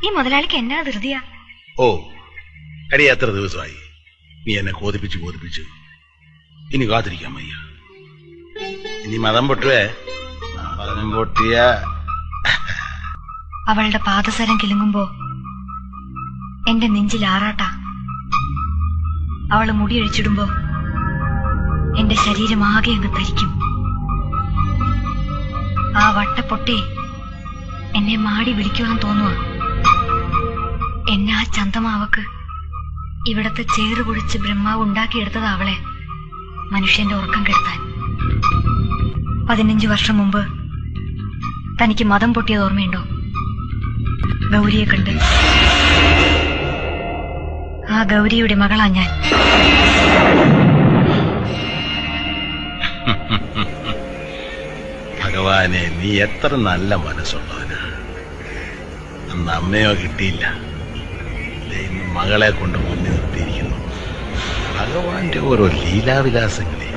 ഈ മുതലാളിക്ക് എന്നാ ധൃതിയാ? ഓ അടി, എത്ര ദിവസമായി നീ എന്നെ കോതിപ്പിച്ചു. ഇനി കാത്തിരിക്കാൻ വയ്യ. ഇനി മതം പൊട്ടുവേ. മതം പൊട്ടിയ അവളുടെ പാദസരം കിലുങ്ങുമ്പോ എന്റെ നെഞ്ചിൽ ആറാട്ടാ. അവള് മുടിയഴിച്ചിടുമ്പോ എന്റെ ശരീരം ആകെ അങ്ങ് തരിക്കും. ആ വട്ടപ്പൊട്ടി എന്നെ മാടി വിളിക്കുവാൻ തോന്നുക. എന്നെ ആ ചന്തമാവക്ക് ഇവിടത്തെ ചേറ് കുഴിച്ച് ബ്രഹ്മാവ് ഉണ്ടാക്കിയെടുത്തത് അവളെ മനുഷ്യന്റെ ഉറക്കം കെടുത്താൻ. 15 വർഷം മുമ്പ് തനിക്ക് മതം പൊട്ടിയത് ഓർമ്മയുണ്ടോ? ഗൗരിയെ കണ്ട്. ആ ഗൗരിയുടെ മകളാ ഞാൻ. ഭഗവാനെ, നീ എത്ര നല്ല മനസ്സുള്ളവനാ. അന്ന് അമ്മയോ കിട്ടിയില്ല, ഇന്ന് മകളെ കൊണ്ട് മുന്നിൽ നിർത്തിയിരിക്കുന്നു. ഭഗവാന്റെ ഓരോ ലീലാവിലാസങ്ങളെ